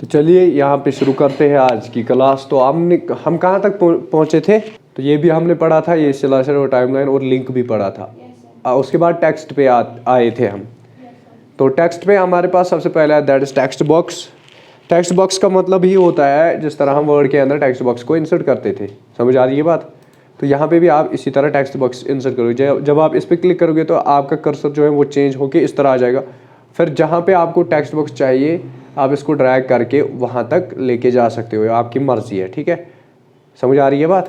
तो चलिए यहाँ पे शुरू करते हैं आज की क्लास। तो हम कहाँ तक पहुँचे थे? तो ये भी हमने पढ़ा था, ये सिलेबस और टाइमलाइन और लिंक भी पढ़ा था। उसके बाद टेक्स्ट पे आए थे हम। तो टेक्स्ट पे हमारे पास सबसे पहले है that is text box. Text box का मतलब ही होता है जिस तरह हम वर्ड के अंदर टेक्स्ट बॉक्स को इंसर्ट करते थे। समझ आ रही है बात? तो यहाँ पे भी आप इसी तरह टेक्स्ट बॉक्स इंसर्ट करोगे। जब आप इस पर क्लिक करोगे तो आपका कर्सर जो है वो चेंज होके इस तरह आ जाएगा। फिर जहाँ पे आपको टेक्स्ट बॉक्स चाहिए आप इसको ड्रैग करके वहाँ तक लेके जा सकते हो, आपकी मर्जी है। ठीक है, समझ आ रही है बात?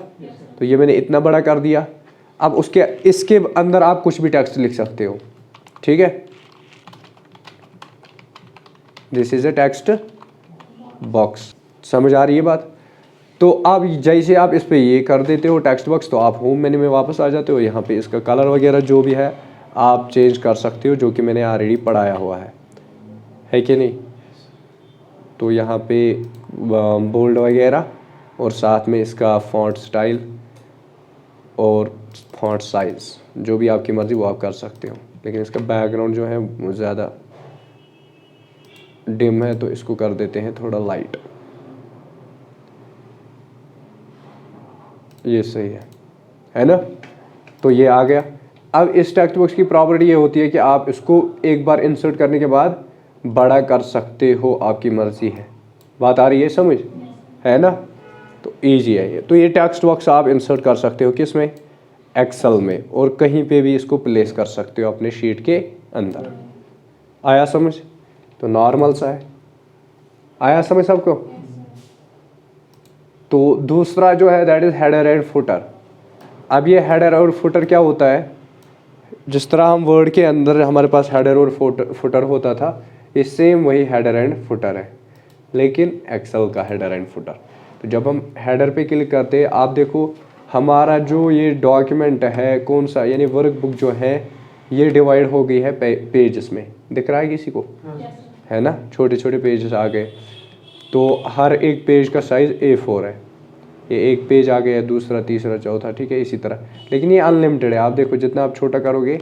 तो ये मैंने इतना बड़ा कर दिया। अब इसके अंदर आप कुछ भी टेक्स्ट लिख सकते हो। ठीक है, this is a text box. समझ आ रही है बात? तो अब जैसे आप इस पे ये कर देते हो टेक्स्ट बॉक्स, तो आप होम मेन्यू में वापस आ जाते हो। यहाँ पे इसका कलर वगैरह जो भी है आप चेंज कर सकते हो, जो कि मैंने ऑलरेडी पढ़ाया हुआ है कि नहीं? तो यहाँ पे बोल्ड वगैरह और साथ में इसका फॉन्ट स्टाइल और फॉन्ट साइज़ जो भी आपकी मर्ज़ी वो आप कर सकते हो। लेकिन इसका बैकग्राउंड जो है वो ज़्यादा डिम है, तो इसको कर देते हैं थोड़ा लाइट। ये सही है ना? तो ये आ गया। अब इस टेक्स्ट बॉक्स की प्रॉपर्टी ये होती है कि आप इसको एक बार इंसर्ट करने के बाद बड़ा कर सकते हो, आपकी मर्जी है। बात आ रही है समझ? है ना? तो ईजी है ये। तो ये टेक्स्ट बॉक्स आप इंसर्ट कर सकते हो किस में? एक्सेल में, और कहीं पे भी इसको प्लेस कर सकते हो अपने शीट के अंदर। आया समझ? तो नॉर्मल सा है। आया समझ सबको? तो दूसरा जो है that is header and footer. अब ये हेडर और फुटर क्या होता है? जिस तरह हम वर्ड के अंदर हमारे पास हेडर और फुटर होता था, ये सेम वही हेडर एंड फुटर है, लेकिन एक्सेल का हेडर एंड फुटर। तो जब हम हेडर पे क्लिक करते हैं, आप देखो हमारा जो ये डॉक्यूमेंट है कौन सा, यानी वर्क बुक जो है ये डिवाइड हो गई है पेजेस में। दिख रहा है किसी को? है ना? छोटे छोटे पेजेस आ गए। तो हर एक पेज का साइज़ A4 है। ये एक पेज आ गया, दूसरा, तीसरा, चौथा, ठीक है, इसी तरह। लेकिन ये अनलिमिटेड है। आप देखो जितना आप छोटा करोगे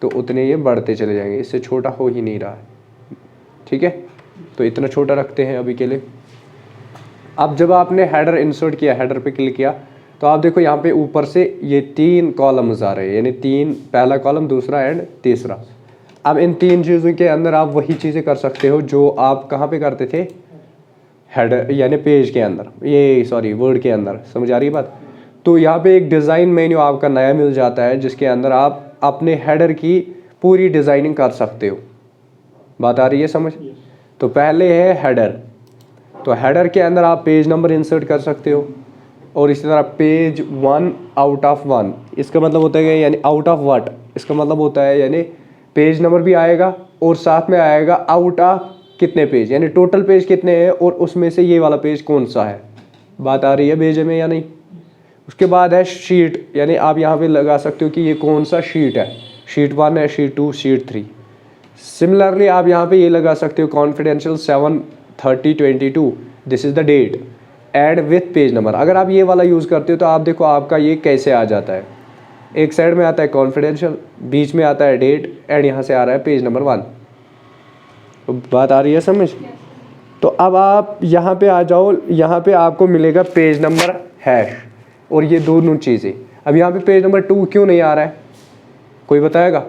तो उतने ये बढ़ते चले जाएंगे, इससे छोटा हो ही नहीं रहा है। ठीक है, तो इतना छोटा रखते हैं अभी के लिए। अब जब आपने हेडर इंसर्ट किया, हेडर पे क्लिक किया, तो आप देखो यहाँ पे ऊपर से ये 3 कॉलम्स आ रहे हैं, यानी 3, पहला कॉलम, दूसरा एंड तीसरा। अब इन 3 चीज़ों के अंदर आप वही चीज़ें कर सकते हो जो आप कहाँ पे करते थे? हेडर यानी पेज के अंदर, ये सॉरी वर्ड के अंदर। समझ आ रही बात? तो यहाँ पे एक डिज़ाइन मेन्यू आपका नया मिल जाता है, जिसके अंदर आप अपने हेडर की पूरी डिज़ाइनिंग कर सकते हो। बात आ रही है समझ? तो पहले है हेडर। तो हेडर के अंदर आप पेज नंबर इंसर्ट कर सकते हो, और इसी तरह पेज 1 आउट ऑफ 1। इसका मतलब होता है यानी आउट ऑफ व्हाट, इसका मतलब होता है यानी पेज नंबर भी आएगा और साथ में आएगा आउट ऑफ कितने पेज, यानी टोटल पेज कितने हैं और उसमें से ये वाला पेज कौन सा है। बात आ रही है भेजे में या नहीं? उसके बाद है शीट, यानी आप यहाँ पे लगा सकते हो कि ये कौन सा शीट है। शीट 1 है, शीट 2, शीट 3। सिमिलरली आप यहाँ पे ये लगा सकते हो confidential 7/30/22, this is the date add with page number. अगर आप ये वाला यूज़ करते हो तो आप देखो आपका ये कैसे आ जाता है। एक साइड में आता है कॉन्फिडेंशियल, बीच में आता है डेट, एंड यहाँ से आ रहा है पेज नंबर 1। तो बात आ रही है समझ? तो अब आप यहाँ पे आ जाओ, यहाँ पे आपको मिलेगा पेज नंबर हैश और ये दोनों चीज़ें। अब यहाँ पे पेज नंबर 2 क्यों नहीं आ रहा है? कोई बताएगा?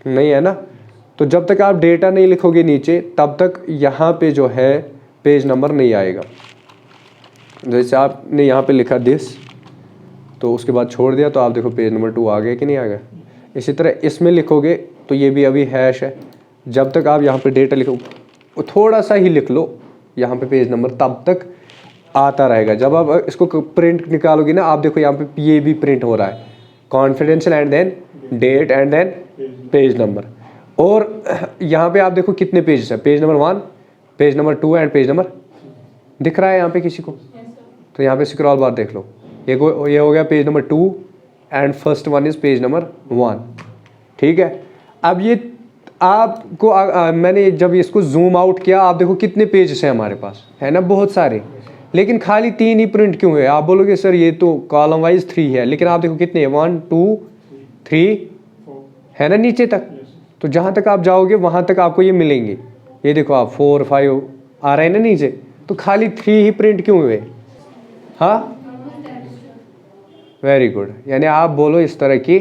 नहीं है ना? तो जब तक आप डेटा नहीं लिखोगे नीचे, तब तक यहाँ पे जो है पेज नंबर नहीं आएगा। जैसे आपने यहाँ पे लिखा दिस, तो उसके बाद छोड़ दिया, तो आप देखो पेज नंबर 2 आ गया कि नहीं आ गया। इसी तरह इसमें लिखोगे तो ये भी अभी हैश है। जब तक आप यहाँ पे डेटा लिखो, थोड़ा सा ही लिख लो यहाँ पे पेज नंबर, तब तक आता रहेगा। जब आप इसको प्रिंट निकालोगे ना, आप देखो यहाँ पे ये भी प्रिंट हो रहा है, confidential and then date and then page number. और यहाँ पे आप देखो कितने पेजेस है, page number 1, page number 2 and page number. दिख रहा है यहाँ पे किसी को? तो यहाँ पे स्क्रॉल बार देख लो, ये हो गया page number 2 and first one is page number 1। ठीक है, अब ये आपको मैंने जब इसको जूम आउट किया, आप देखो कितने पेजेस हैं हमारे पास, है ना? बहुत सारे, लेकिन खाली 3 ही प्रिंट क्यों है? आप बोलोगे सर ये तो कॉलम वाइज 3 है, लेकिन आप देखो कितने हैं, 1 2 3 है ना नीचे तक। तो जहाँ तक आप जाओगे वहाँ तक आपको ये मिलेंगे। ये देखो आप 4 5 आ रहे हैं ना नीचे, तो खाली 3 ही प्रिंट क्यों हुए? हाँ, वेरी गुड। यानी आप बोलो इस तरह की,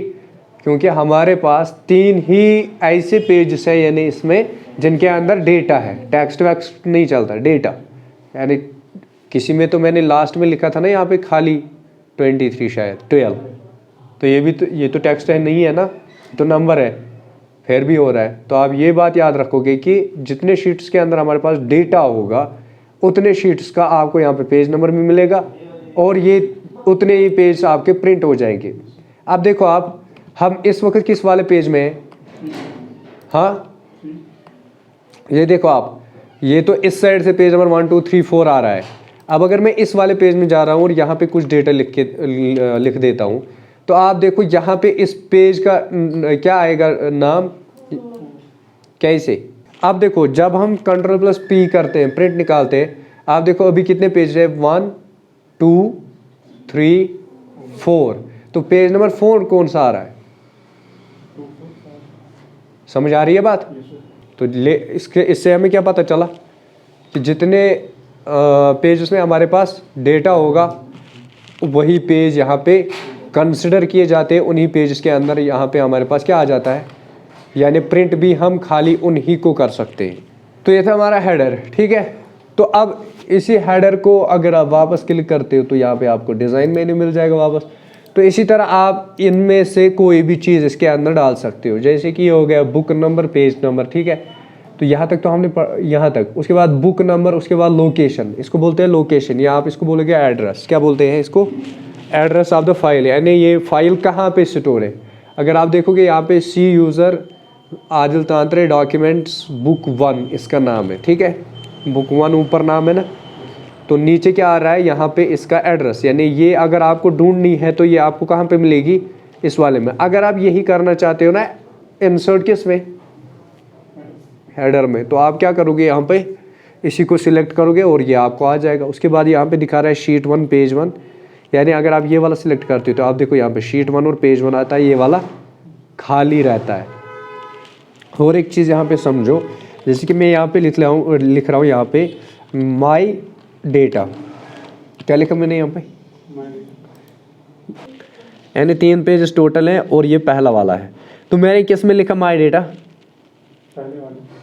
क्योंकि हमारे पास 3 ही ऐसे पेजेस है यानी इसमें जिनके अंदर डेटा है, टेक्स्ट वैक्स्ट नहीं चलता, डेटा। यानी किसी में तो मैंने लास्ट में लिखा था ना यहाँ पे खाली 23 शायद 12, तो ये तो टेक्स्ट है नहीं है ना, तो नंबर है, फिर भी हो रहा है। तो आप ये बात याद रखोगे कि जितने शीट्स के अंदर हमारे पास डेटा होगा उतने शीट्स का आपको यहाँ पे पेज नंबर भी मिलेगा और ये उतने ही पेज आपके प्रिंट हो जाएंगे। अब देखो आप, हम इस वक्त किस वाले पेज में हैं? हाँ, ये देखो आप, ये तो इस साइड से पेज नंबर 1 2 3 4 आ रहा है। अब अगर मैं इस वाले पेज में जा रहा हूँ और यहाँ पे कुछ डेटा लिख देता हूँ, तो आप देखो यहाँ पे इस पेज का क्या आएगा नाम, कैसे? अब देखो जब हम Ctrl+P करते हैं, प्रिंट निकालते हैं, आप देखो अभी कितने पेज है, 1 2 3 4, तो पेज नंबर 4 कौन सा आ रहा है? समझ आ रही है बात? तो इससे हमें क्या पता चला कि जितने पेज में हमारे पास डेटा होगा वही पेज यहाँ पे कंसिडर किए जाते हैं, उन्हीं पेज के अंदर यहाँ पे हमारे पास क्या आ जाता है, यानी प्रिंट भी हम खाली उन्हीं को कर सकते हैं। तो ये था हमारा हेडर, ठीक है। तो अब इसी हेडर को अगर आप वापस क्लिक करते हो तो यहाँ पे आपको डिज़ाइन मेन्यू मिल जाएगा वापस। तो इसी तरह आप इनमें से कोई भी चीज़ इसके अंदर डाल सकते हो, जैसे कि ये हो गया बुक नंबर, पेज नंबर, ठीक है। तो यहाँ तक तो हमने यहाँ तक, उसके बाद बुक नंबर, उसके बाद लोकेशन, इसको बोलते हैं लोकेशन, या आप इसको बोलोगे एड्रेस, क्या बोलते हैं इसको, एड्रेस ऑफ द फाइल, यानी ये फाइल कहाँ पे स्टोर है। अगर आप देखोगे यहाँ पे सी user Adil Tantray documents book 1 इसका नाम है, ठीक है, बुक 1 ऊपर नाम है ना, तो नीचे क्या आ रहा है यहाँ पे इसका एड्रेस, यानी ये अगर आपको ढूंढनी है तो ये आपको कहाँ पे मिलेगी, इस वाले में। अगर आप यही करना चाहते हो ना इंसर्ट किस में, हेडर में, तो आप क्या करोगे, यहाँ पे इसी को सिलेक्ट करोगे और ये आपको आ जाएगा। उसके बाद यहाँ पे दिखा रहा है शीट 1 पेज 1, यानी अगर आप ये वाला सिलेक्ट करते हो तो आप देखो यहाँ पे शीट 1 और पेज 1 आता है, ये वाला खाली रहता है। और एक चीज़ यहाँ पे समझो, जैसे कि मैं यहाँ पे लिख रहा हूँ यहाँ पे माई डेटा, क्या लिखा मैंने यहाँ पे, यानी 3 पेज टोटल है और ये पहला वाला है। तो मैंने किस में लिखा माई डेटा,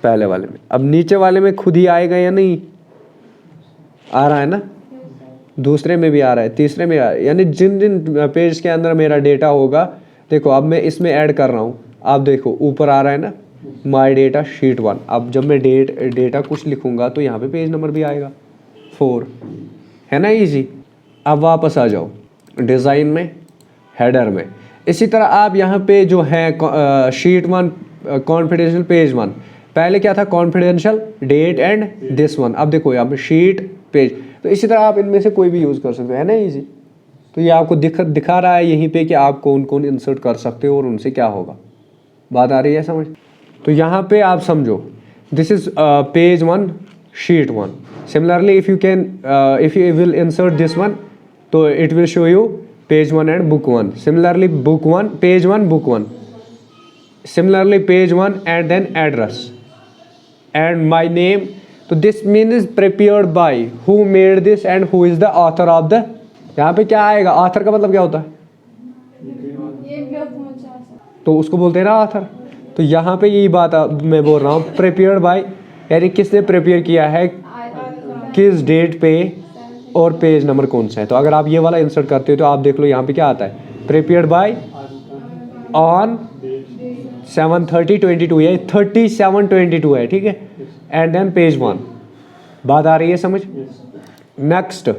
पहले वाले में। अब नीचे वाले में खुद ही आएगा या नहीं, आ रहा है ना, दूसरे में भी आ रहा है, तीसरे में आ रहा है, यानी जिन जिन पेज के अंदर मेरा डेटा होगा, देखो अब मैं इसमें ऐड कर रहा हूँ, आप देखो ऊपर आ रहा है ना माई डेटा शीट 1। अब जब मैं डेटा कुछ लिखूंगा तो यहाँ पे पेज नंबर भी आएगा 4, है ना, इजी। अब वापस आ जाओ डिज़ाइन में, हेडर में। इसी तरह आप यहाँ पे जो है शीट 1 कॉन्फिडेंशियल पेज 1, पहले क्या था कॉन्फिडेंशियल डेट एंड दिस 1, अब देखो यहाँ पे शीट पेज। तो इसी तरह आप इनमें से कोई भी यूज़ कर सकते हो, है ना इजी। तो ये आपको दिखा रहा है यहीं पे कि आप कौन कौन इंसर्ट कर सकते हो और उनसे क्या होगा, बात आ रही है समझ। तो यहाँ पे आप समझो this is page 1 sheet 1। Similarly if you will insert this 1 तो it will show you page 1 and book 1। Similarly book 1 page 1 book 1, similarly page 1 and then address and my name। तो this means prepared by, who made this and who is the author of the। यहाँ पे क्या आएगा, author का मतलब क्या होता है, तो उसको बोलते हैं ना author। तो यहाँ पे यही बात मैं बोल रहा हूँ, prepared by यानी किसने प्रिपेयर किया है, किस डेट पे और पेज नंबर कौन सा है। तो अगर आप ये वाला इंसर्ट करते हो तो आप देख लो यहाँ पे क्या आता है, प्रिपेयर्ड बाय ऑन 7/30/22, ये 37/22 है, ठीक है, एंड देन पेज 1। बात आ रही है समझ। नेक्स्ट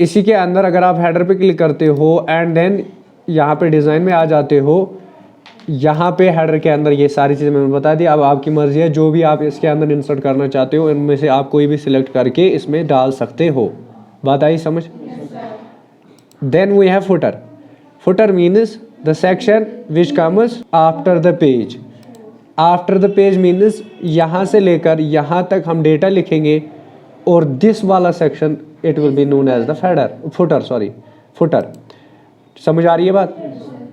इसी के अंदर अगर आप हेडर पे क्लिक करते हो एंड देन यहाँ पे डिज़ाइन में आ जाते हो, यहाँ पे हेडर के अंदर ये सारी चीज़ें मैंने बता दी। अब आपकी मर्जी है, जो भी आप इसके अंदर इंसर्ट करना चाहते हो इनमें से आप कोई भी सिलेक्ट करके इसमें डाल सकते हो। बात आई समझ। Then we have footer. Footer means the section which comes after the page. After the page means यहाँ से लेकर यहाँ तक हम डेटा लिखेंगे और दिस वाला section it will be known as the footer. समझ आ रही है बात।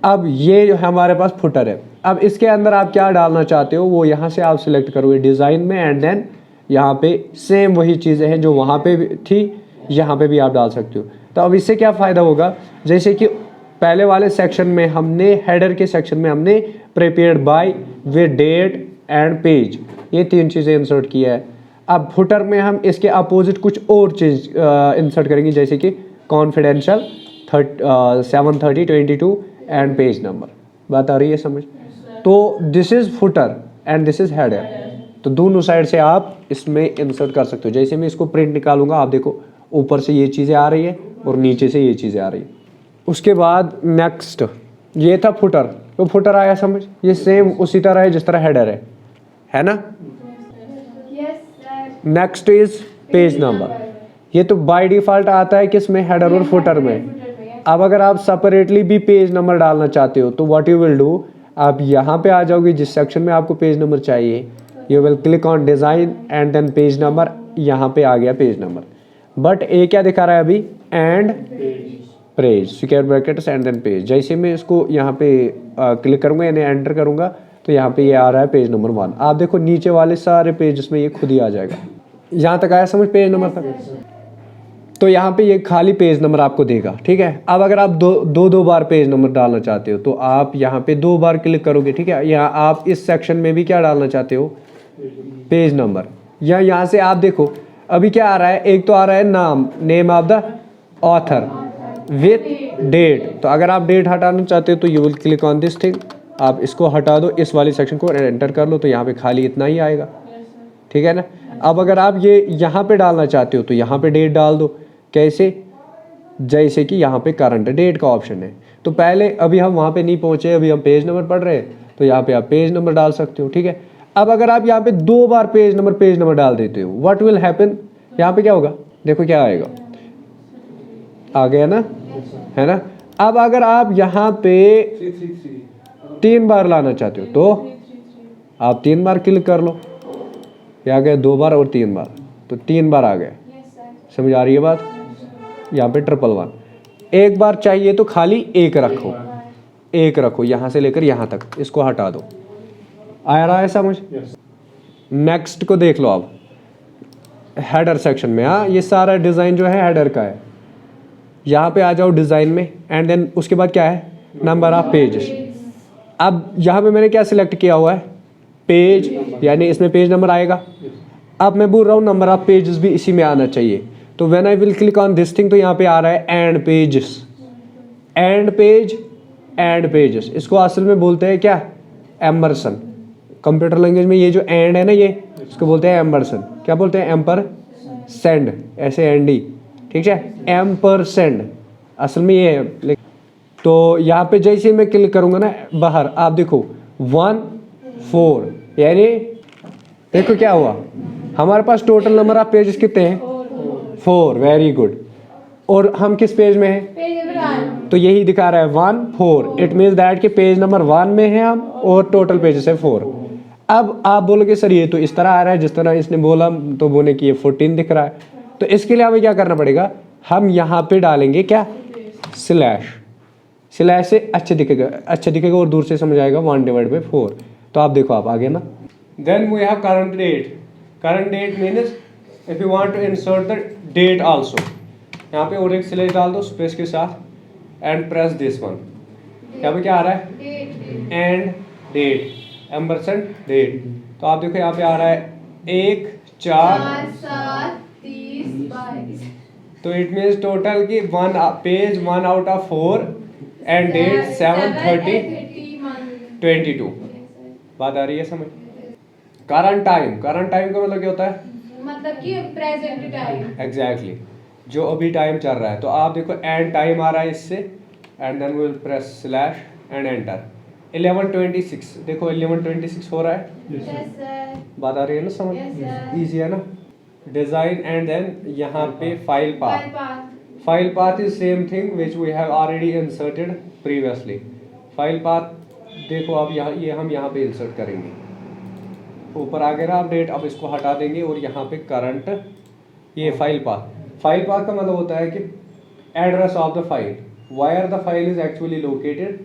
अब ये जो हमारे पास फुटर है, अब इसके अंदर आप क्या डालना चाहते हो वो यहाँ से आप सिलेक्ट करोगे डिज़ाइन में, एंड देन यहाँ पे सेम वही चीज़ें हैं जो वहाँ पे थी, यहाँ पे भी आप डाल सकते हो। तो अब इससे क्या फ़ायदा होगा, जैसे कि पहले वाले सेक्शन में हमने हेडर के सेक्शन में हमने prepared by with date and page, ये 3 चीज़ें इंसर्ट किया है। अब फुटर में हम इसके अपोजिट कुछ और चीज़ इंसर्ट करेंगे, जैसे कि कॉन्फिडेंशियल 73022 एंड पेज नंबर। बात आ रही है समझ? तो this is footer and this is header, तो दोनों साइड से आप इसमें इंसर्ट कर सकते हो। जैसे मैं इसको प्रिंट निकालूंगा, आप देखो ऊपर से ये चीज़ें आ रही है और नीचे से ये चीज़ें आ रही है। उसके बाद नेक्स्ट, ये था फुटर, तो फुटर आया समझ? ये सेम उसी तरह है जिस तरह हेडर है ना? Next is page number. ये तो बाय डिफ़ॉल्ट आता है किसमें, हेडर और फुटर में। अब अगर आप सेपरेटली भी पेज नंबर डालना चाहते हो तो व्हाट यू विल डू, आप यहाँ पे आ जाओगे जिस सेक्शन में आपको पेज नंबर चाहिए, you will click on design and then page number, यहाँ पे आ गया पेज नंबर। बट ये क्या दिखा रहा है अभी, and page square brackets and then page. जैसे मैं इसको यहाँ पे क्लिक करूँगा यानी एंटर करूँगा तो यहाँ पे ये आ रहा है पेज नंबर 1। आप देखो नीचे वाले सारे पेज में ये खुद ही आ जाएगा। यहाँ तक आया समझ पेज नंबर तक? तो यहाँ पे ये खाली पेज नंबर आपको देगा, ठीक है। अब अगर आप दो बार पेज नंबर डालना चाहते हो तो आप यहाँ पे 2 बार क्लिक करोगे, ठीक है। यहाँ आप इस सेक्शन में भी क्या डालना चाहते हो, पेज नंबर, या यहाँ से आप देखो अभी क्या आ रहा है, एक तो आ रहा है नाम, name of the author with date. तो अगर आप डेट हटाना चाहते हो तो you will click on this thing, आप इसको हटा दो, इस वाली सेक्शन को एंटर कर लो, तो यहाँ पे खाली इतना ही आएगा, ठीक है ना। अब अगर आप ये यहाँ पे डालना चाहते हो तो यहाँ पे डेट डाल दो। कैसे, जैसे कि यहाँ पे करंट डेट का ऑप्शन है। तो पहले अभी हम वहाँ पे नहीं पहुँचे, अभी हम पेज नंबर पढ़ रहे हैं, तो यहाँ पे आप पेज नंबर डाल सकते हो, ठीक है। अब अगर आप यहाँ पे 2 बार पेज नंबर डाल देते हो, व्हाट विल हैपन, यहाँ पे क्या होगा, देखो क्या आएगा, आ गया ना, है ना। अब अगर आप यहाँ पे 3 बार लाना चाहते हो तो आप 3 बार क्लिक कर लो, ये आ गया 2 बार और 3 बार, तो 3 बार आ गया। समझ आ रही है बात? यहाँ पे 111। एक बार चाहिए तो खाली एक रखो यहाँ से लेकर यहाँ तक, इसको हटा दो। आ रहा है समझ? नेक्स्ट को देख लो अब, हेडर सेक्शन में। हाँ, ये सारा डिज़ाइन जो है हेडर का है। यहाँ पे आ जाओ डिज़ाइन में, एंड देन उसके बाद क्या है, नंबर ऑफ पेजेस। अब यहाँ पे मैंने क्या सिलेक्ट किया हुआ है, पेज, यानी इसमें पेज नंबर आएगा। अब मैं बोल रहा हूँ नंबर ऑफ पेजेस भी इसी में आना चाहिए, तो when I will click on this thing, तो यहाँ पे आ रहा है एंड पेजेस, एंड पेजेस। इसको असल में बोलते हैं क्या, एम्बरसन। कंप्यूटर लैंग्वेज में ये जो एंड है ना, ये इसको बोलते हैं एम्बरसन। क्या बोलते हैं, एम्पर सेंड, ऐसे एंड ही, ठीक है, एम्परसेंड असल में ये है। तो यहाँ पे जैसे मैं क्लिक करूँगा ना बाहर, आप देखो 1 4, यानी देखो क्या हुआ, हमारे पास टोटल नंबर ऑफ पेजेस कितने हैं, 4। Very good. और हम किस पेज में हैं, तो यही दिखा रहा है 1 4। इट मीन्स दैट कि पेज नंबर 1 में है हम, और टोटल पेजेस है 4। अब आप बोलोगे सर ये तो इस तरह आ रहा है जिस तरह इसने बोला, तो बोले कि ये 14 दिख रहा है। तो इसके लिए हमें क्या करना पड़ेगा, हम यहाँ पे डालेंगे क्या, स्लैश से अच्छे दिखेगा और दूर से समझ आएगा 1/4। तो आप देखो, आप आगे ना। Then we have current date means if you want to insert the date also, यहाँ पे और एक स्लैश डाल दो स्पेस के साथ, एंड प्रेस दिस वन। यहाँ पे क्या आ रहा है, एंड डेट, एम्बरसेंड डेट। तो आप देखो यहाँ पे आ रहा है 1 4 7 30 22। तो इट मीन्स टोटल की page 1 out of 4 and date 7 30 22। बात आ रही है समझ? करंट टाइम का मतलब क्या होता है, मतलब कि प्रेजेंट टाइम, एग्जैक्टली जो अभी टाइम चल रहा है। तो आप देखो एंड टाइम आ रहा है इससे, and then we will press slash and enter. 11:26 देखो 11:26 हो रहा है। Yes sir. बात आ रही है ना समझ? Yes, इजी है ना। डिजाइन एंड देन यहाँ पे file path is same thing which we have already inserted previously. File path देखो अब यहाँ, ये हम यहाँ पे इंसर्ट करेंगे। ऊपर आ गया ना अपडेट, अब इसको हटा देंगे और यहाँ पे करंट, ये फाइल पाथ का मतलब होता है कि address of the file, wire the file is actually located,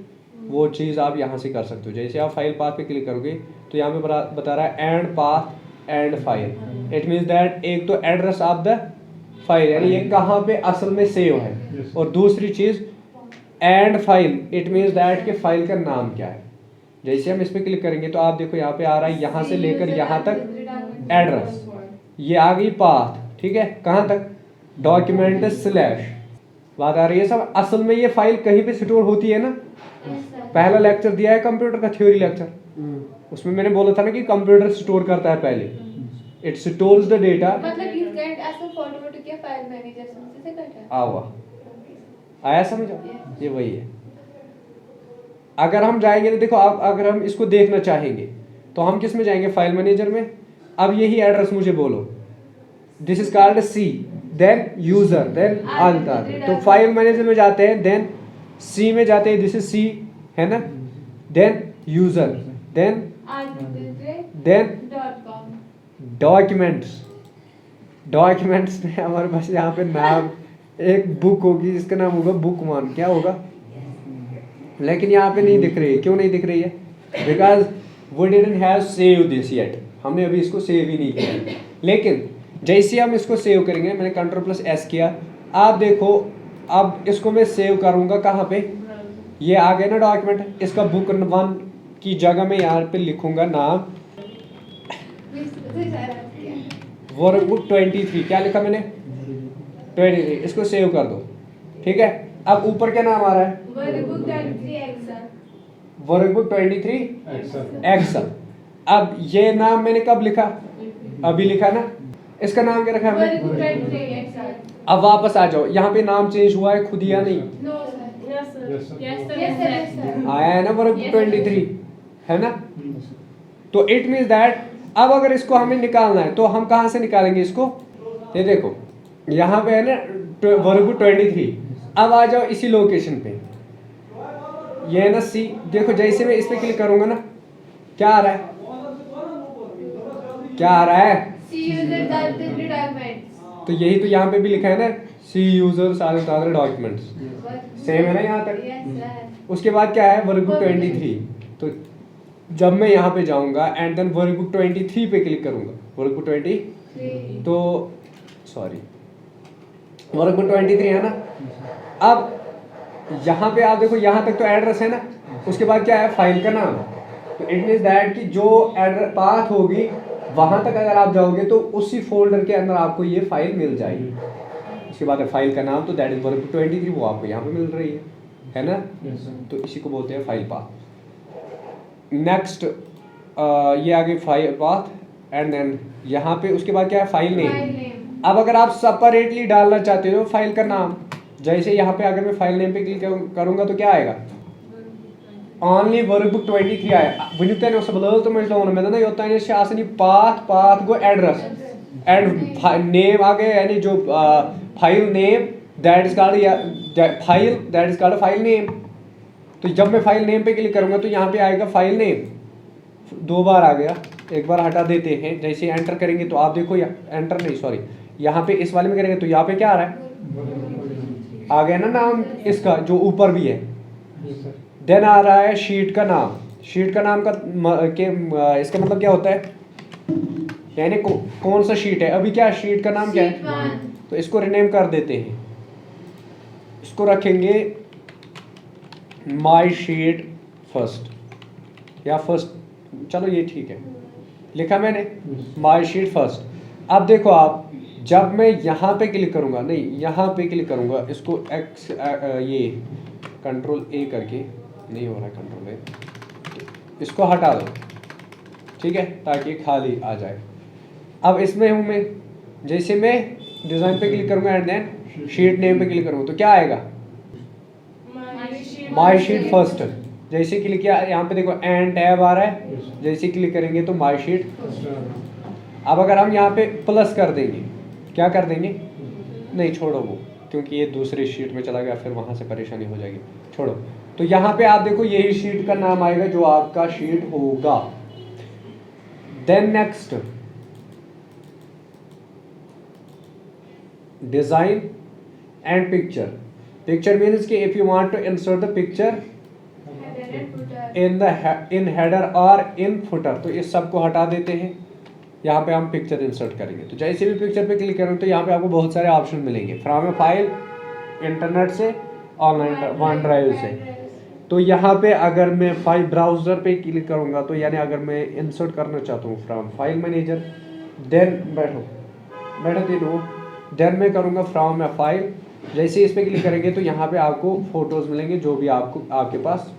वो चीज़ आप यहाँ से कर सकते हो। जैसे आप फाइल पाथ पे क्लिक करोगे तो यहाँ पे बता रहा है and path and file. It means that एक तो एड्रेस ऑफ द फाइल यानी ये कहाँ पे असल में सेव है, और दूसरी चीज़ and file, it means that कि फाइल का नाम क्या है। जैसे हम इस पर क्लिक करेंगे तो आप देखो यहाँ पे आ रहा है यहाँ से लेकर यहाँ तक एड्रेस, ये आ गई पाथ, ठीक है, कहाँ तक, डॉक्यूमेंट स्लैश, बात आ रही है सब। असल में ये फाइल कहीं पे स्टोर होती है ना। पहला लेक्चर दिया है कंप्यूटर का, थ्योरी लेक्चर, उसमें मैंने बोला था ना कि कंप्यूटर स्टोर करता है पहले, इट स्टोर्स द डेटा। मतलब you get as a photo to के फाइल मैनेजर से करता है। आवा आया समझ, ये वही है। अगर हम जाएंगे तो देखो, अब अगर हम इसको देखना चाहेंगे तो हम किस में जाएंगे, फाइल मैनेजर में। अब यही एड्रेस मुझे बोलो, this is called C, then user, then alter. तो फाइल मैनेजर में जाते हैं, देन सी में जाते हैं, दिस इज सी है ना, then user, then documents. Documents में हमारे पास यहाँ पे नाम, एक बुक होगी जिसका नाम होगा बुकमान, क्या होगा, लेकिन यहाँ पे नहीं दिख रही है। क्यों नहीं दिख रही है, because we didn't have save this yet, हमने अभी इसको सेव ही नहीं किया। लेकिन जैसे हम इसको सेव करेंगे, मैंने Ctrl+S किया, आप देखो अब इसको मैं सेव करूँगा कहाँ पे, ये आ गया ना डॉक्यूमेंट, इसका बुक 1 की जगह मैं यहाँ पे लिखूंगा नाम वर्कबुक 23, क्या लिखा मैंने 23, इसको सेव कर दो, ठीक है। अब ऊपर क्या नाम आ रहा है, वर्कबुक 23 एक्सेल। अब ये नाम मैंने कब लिखा, अभी लिखा ना, इसका नाम क्या रखा हमने। अब वापस आ जाओ, यहाँ पे नाम चेंज हुआ है खुद या नहीं, आया है ना वर्कबुक 23 है ना। तो इट मीन्स दैट अब अगर इसको हमें निकालना है तो हम कहाँ से निकालेंगे इसको, ये देखो यहाँ पे है ना वर्कबुक 23। अब आ जाओ इसी लोकेशन पे, ये है ना सी, देखो जैसे मैं इस पे क्लिक करूंगा ना, क्या आ रहा है, क्या आ रहा है, तो यही तो यहाँ पे भी लिखा है ना, सी यूजर सारे डॉक्यूमेंट्स, सेम है ना यहाँ तक। उसके बाद क्या है, वर्कबुक 23। तो जब मैं यहाँ पे जाऊंगा एंड देन वर्कबुक 23 पे क्लिक करूंगा, वर्कबुक 20 तो सॉरी वर्कबुक 23 है ना। अब यहाँ पे आप देखो, यहाँ तक तो एड्रेस है ना, उसके बाद क्या है, फाइल का नाम। तो इट मीन्स दैट कि जो एड्रेस पाथ होगी वहाँ तक अगर आप जाओगे तो उसी फोल्डर के अंदर आपको ये फाइल मिल जाएगी। उसके बाद है फाइल का नाम, तो दैट इज वर्कबुक 23, वो आपको यहाँ पे मिल रही है ना। तो इसी को बोलते हैं फाइल पाथ। नेक्स्ट ये आगे फाइल पाथ एंड देन यहाँ पे उसके बाद क्या है, फाइल नेम। अब अगर आप सेपरेटली डालना चाहते हो फाइल का नाम, जैसे यहाँ पे अगर मैं फाइल नेम पे क्लिक करूंगा तो क्या आएगा, ओनली वर्कबुक 23 आया। वुनिक उस तो मैं योतान पाथ गो एड्रेस एंड नेम आ गया, यानी जो file name that is called file, that is called file name. तो जब मैं फाइल नेम पे क्लिक करूंगा तो यहाँ पे आएगा फाइल नेम, 2 बार आ गया, एक बार हटा देते हैं। जैसे एंटर करेंगे तो आप देखो, एंटर नहीं सॉरी, यहाँ पे इस वाले में करेंगे तो यहाँ पे क्या आ रहा है, आ गया ना नाम इसका जो ऊपर भी है। देन आ रहा है शीट का नाम। शीट का नाम का इसका मतलब क्या होता है, यानी कौन सा शीट है, अभी क्या शीट का नाम क्या है, तो इसको रिनेम कर देते हैं, इसको रखेंगे माई शीट फर्स्ट या फर्स्ट, चलो ये ठीक है, लिखा मैंने माई शीट फर्स्ट। अब देखो आप, जब मैं यहाँ पे क्लिक करूँगा, नहीं यहाँ पे क्लिक करूँगा, इसको एक्स ये Ctrl+A करके, नहीं हो रहा है Ctrl+A, इसको हटा दो, ठीक है, ताकि खाली आ जाए। अब इसमें हूँ मैं, जैसे मैं डिज़ाइन पे क्लिक करूँगा एंड देन शीट नेम पे क्लिक करूँगा तो क्या आएगा, माई शीट फर्स्ट। जैसे क्लिक किया यहाँ पे देखो एंड टैब आ रहा है, जैसे क्लिक करेंगे तो माई शीट। अब अगर हम यहाँ पे प्लस कर देंगे, क्या कर देंगे, नहीं छोड़ो वो, क्योंकि ये दूसरी शीट में चला गया, फिर वहाँ से परेशानी हो जाएगी, छोड़ो। तो यहाँ पे आप देखो यही शीट का नाम आएगा जो आपका शीट होगा। Then next design and picture. Picture means कि if you want to insert the picture in header और इन फुटर, तो इस सब को हटा देते हैं। यहाँ पे हम पिक्चर इंसर्ट करेंगे, तो जैसे भी पिक्चर पे क्लिक करेंगे तो यहाँ पे आपको बहुत सारे ऑप्शन मिलेंगे, फ्रॉम ए फाइल, इंटरनेट से, ऑनलाइन वन ड्राइव से। तो यहाँ पे अगर मैं फाइल ब्राउज़र पे क्लिक करूँगा तो यानी अगर मैं इंसर्ट करना चाहता हूँ from file manager, then then मैं करूँगा फ्रॉम ए फाइल। जैसे इस पर क्लिक करेंगे तो यहाँ पे आपको फ़ोटोज़ मिलेंगे जो भी आपके पास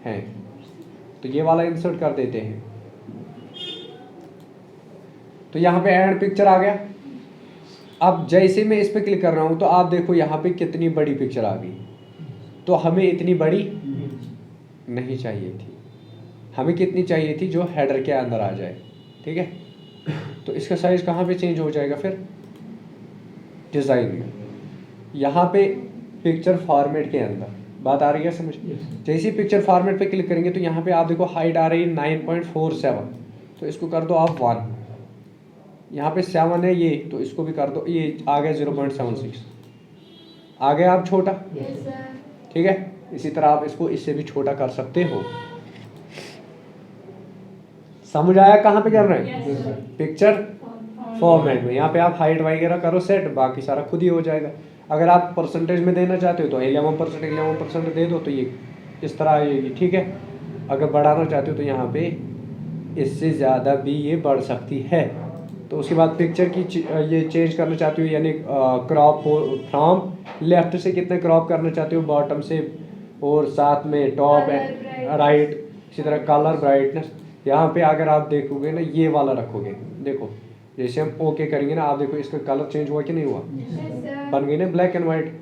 हैं, तो ये वाला इंसर्ट कर देते हैं। तो यहाँ पे ऐड पिक्चर आ गया। अब जैसे मैं इस पर क्लिक कर रहा हूँ तो आप देखो यहाँ पे कितनी बड़ी पिक्चर आ गई। तो हमें इतनी बड़ी नहीं चाहिए थी, हमें कितनी चाहिए थी, जो हेडर के अंदर आ जाए, ठीक है। तो इसका साइज़ कहाँ पे चेंज हो जाएगा फिर, डिज़ाइन में, यहाँ पे पिक्चर फॉर्मेट के अंदर। बात आ रही है समझ? जैसे ही पिक्चर फॉर्मेट पे क्लिक करेंगे तो यहाँ पे आप देखो हाइट आ रही है 9.47, तो इसको कर दो आप 1। यहाँ पे 7 है ये, तो इसको भी कर दो, ये आ गया 0.76, आ गया आप छोटा, ठीक है। इसी तरह आप इसको इससे भी छोटा कर सकते हो। समझ आया कहाँ पे कर रहे हैं? पिक्चर फॉर्मेट में। यहाँ पे आप हाइट वगैरह करो सेट, बाकी सारा खुद ही हो जाएगा। अगर आप परसेंटेज में देना चाहते हो तो 11% दे दो, तो ये इस तरह आएगी, ठीक है। अगर बढ़ाना चाहते हो तो यहाँ पे इससे ज़्यादा भी ये बढ़ सकती है। तो उसके बाद पिक्चर की ये चेंज करना चाहते हो, यानी क्रॉप फ्रॉम लेफ्ट से कितने क्रॉप करना चाहते हो, बॉटम से, और साथ में टॉप राइट, इसी तरह कलर ब्राइटनेस। यहाँ पे अगर आप देखोगे ना, ये वाला रखोगे, देखो जैसे हम ओके करेंगे ना, आप देखो इसका कलर चेंज हुआ कि नहीं हुआ, बन गई ना ब्लैक एंड वाइट।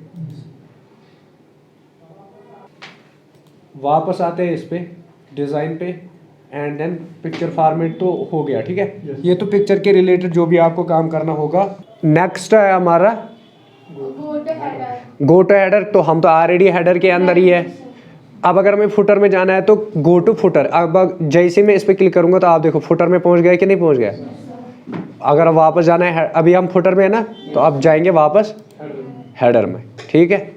वापस आते हैं इस पे डिज़ाइन पे, एंड देन पिक्चर फॉर्मेट तो हो गया, ठीक है। ये तो पिक्चर के रिलेटेड जो भी आपको काम करना होगा। नेक्स्ट है हमारा गो टू हेडर। तो हम तो ऑलरेडी हेडर के अंदर ही है। अब अगर हमें फुटर में जाना है तो गो टू फुटर। अब जैसे मैं इस पर क्लिक करूंगा तो आप देखो फुटर में पहुंच गया कि नहीं पहुंच गया। अगर वापस जाना है, अभी हम फुटर में है ना, तो अब जाएंगे वापस हेडर में, ठीक है।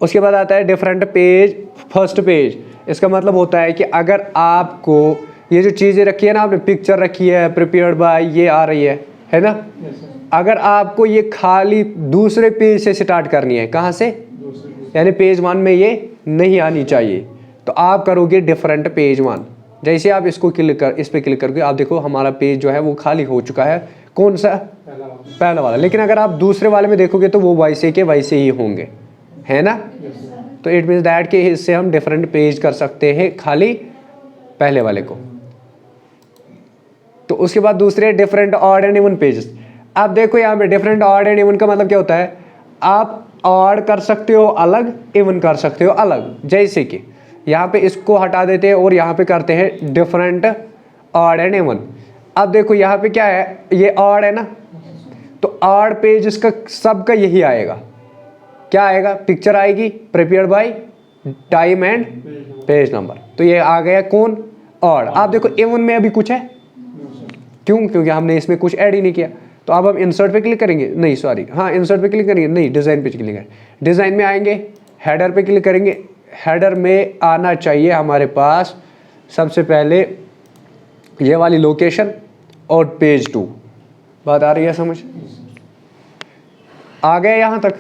उसके बाद आता है डिफरेंट पेज, फर्स्ट पेज। इसका मतलब होता है कि अगर आपको ये जो चीज़ें रखी है ना, आपने पिक्चर रखी है प्रिपेयर्ड बाय, ये आ रही है ना। अगर आपको ये खाली दूसरे पेज से स्टार्ट करनी है, कहाँ से, यानी पेज 1 में ये नहीं आनी चाहिए, तो आप करोगे डिफरेंट पेज 1। जैसे आप इसको इस पे क्लिक करोगे, आप देखो हमारा पेज जो है वो खाली हो चुका है। कौन सा, पहला वाला। लेकिन अगर आप दूसरे वाले में देखोगे तो वो वैसे के वैसे ही होंगे, है ना। तो इट मीन्स दैट कि इससे हम डिफरेंट पेज कर सकते हैं खाली पहले वाले को। तो उसके बाद दूसरे different odd and even pages. अब देखो यहाँ पे डिफरेंट ऑड एंड इवन का मतलब क्या होता है, आप ऑड कर सकते हो अलग, इवन कर सकते हो अलग। जैसे कि यहाँ पे इसको हटा देते हैं और यहाँ पे करते हैं डिफरेंट ऑड एंड इवन। अब देखो यहाँ पे क्या है, ये ऑड है ना, तो ऑड पेज इसका सबका यही आएगा। क्या आएगा, पिक्चर आएगी prepared by, time and page number. तो ये आ गया कौन, ऑड। आप देखो इवन में अभी कुछ है, क्यों, क्योंकि हमने इसमें कुछ ऐड ही नहीं किया। तो अब हम इंसर्ट पे क्लिक करेंगे, नहीं सॉरी, हाँ इंसर्ट पे क्लिक करेंगे, नहीं डिज़ाइन पे क्लिक करेंगे। डिज़ाइन में आएंगे, हेडर पे क्लिक करेंगे। हेडर में आना चाहिए हमारे पास सबसे पहले ये वाली लोकेशन और पेज 2। बात आ रही है समझ, आ गए यहाँ तक,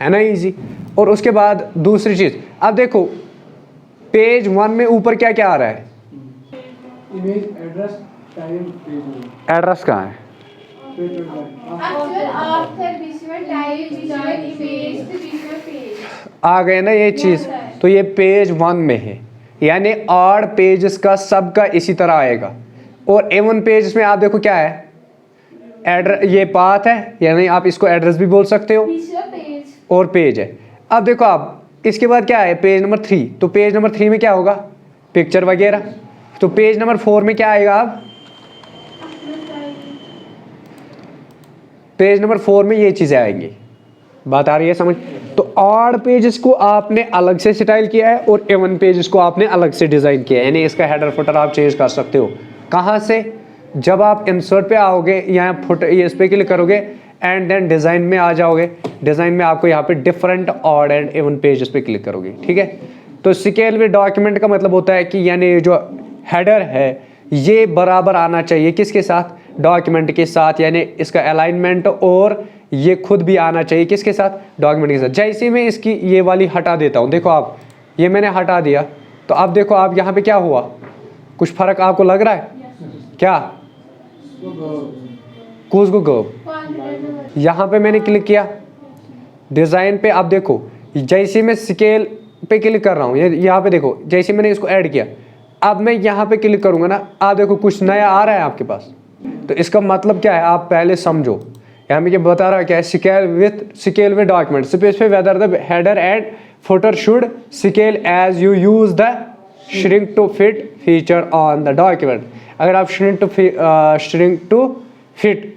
है ना, इजी। और उसके बाद दूसरी चीज़, अब देखो पेज 1 में ऊपर क्या क्या आ रहा है, image, address, time, page. Address कहाँ है, आ गए ना ये चीज़। तो ये पेज 1 में है, यानी ऑड पेजेस का सबका इसी तरह आएगा। और इवन पेज में आप देखो क्या है, एड्रेस, ये पाथ है, यानी आप इसको एड्रेस भी बोल सकते हो, और पेज है। अब देखो आप इसके बाद क्या है, पेज नंबर 3। तो पेज नंबर 3 में क्या होगा, पिक्चर वगैरह। तो पेज नंबर 4 में क्या आएगा, अब पेज नंबर 4 में ये चीज़ें आएंगी। बात आ रही है समझ। तो ऑड पेजेस को आपने अलग से स्टाइल किया है और इवन पेजेस को आपने अलग से डिज़ाइन किया है, यानी इसका हेडर फुटर आप चेंज कर सकते हो। कहाँ से, जब आप इंसर्ट पे आओगे या फुटर, ये इस पर क्लिक करोगे एंड देन डिज़ाइन में आ जाओगे। डिज़ाइन में आपको यहाँ पे different odd and even pages पे क्लिक करोगे, ठीक है। तो स्केल विद डॉक्यूमेंट का मतलब होता है कि यानी जो हेडर है ये बराबर आना चाहिए किसके साथ, डॉक्यूमेंट के साथ, यानी इसका अलाइनमेंट और ये खुद भी आना चाहिए किसके साथ, डॉक्यूमेंट के साथ। जैसे मैं इसकी ये वाली हटा देता हूँ, देखो आप ये मैंने हटा दिया, तो अब देखो आप यहाँ पे क्या हुआ, कुछ फर्क आपको लग रहा है क्या, कुछ को गो यहाँ पे मैंने क्लिक किया डिज़ाइन पे, अब देखो जैसे मैं स्केल पे क्लिक कर रहा हूँ, यहाँ पे देखो जैसे मैंने इसको ऐड किया, अब मैं यहाँ पे क्लिक करूँगा ना, आप देखो कुछ नया आ रहा है आपके पास। तो इसका मतलब क्या है आप पहले समझो, यहाँ पे ये बता रहा है क्या है, scale with document specify whether the header and footer should scale as you use the shrink to fit feature on the document. अगर आप श्रिंक टू फिट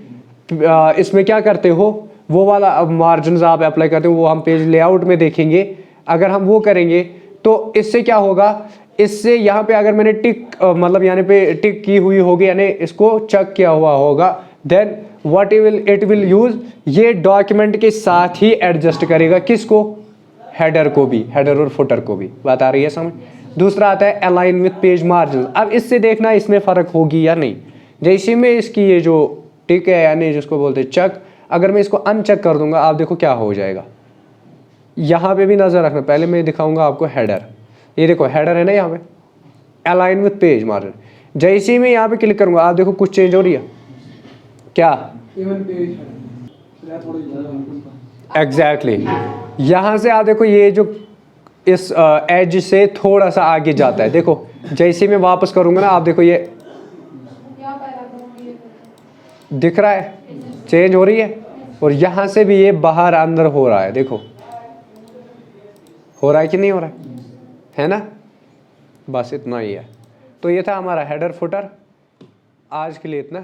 इसमें क्या करते हो, वो वाला मार्जिन आप अप्लाई करते हो, वो हम पेज लेआउट में देखेंगे। अगर हम वो करेंगे तो इससे क्या होगा, इससे यहाँ पे अगर मैंने टिक मतलब यहाँ पे टिक की हुई होगी, यानी इसको चेक किया हुआ होगा, then what it will use, ये डॉक्यूमेंट के साथ ही एडजस्ट करेगा किसको, हेडर को भी, हेडर और फुटर को भी। बात आ रही है समझ। दूसरा आता है अलाइन विथ पेज मार्जिन। अब इससे देखना इसमें फ़र्क होगी या नहीं। जैसे में इसकी ये जो टिक है यानी जिसको बोलते हैं चेक, अगर मैं इसको अनचेक कर दूंगा आप देखो क्या हो जाएगा। यहाँ पे भी नज़र रखना, पहले मैं दिखाऊंगा आपको हेडर, ये देखो हेडर है ना यहाँ पे अलाइन विथ पेज मार्जिन, जैसे ही मैं यहाँ पे क्लिक करूंगा आप देखो कुछ चेंज हो रही है क्या, एग्जैक्टली यहाँ से आप देखो ये जो इस एज से थोड़ा सा आगे जाता है, देखो जैसे ही मैं वापस करूंगा ना आप देखो ये दिख रहा है चेंज हो रही है, और यहाँ से भी ये बाहर अंदर हो रहा है, देखो हो रहा है कि नहीं हो रहा है ना। बस इतना ही है। तो ये था हमारा हेडर फुटर, आज के लिए इतना।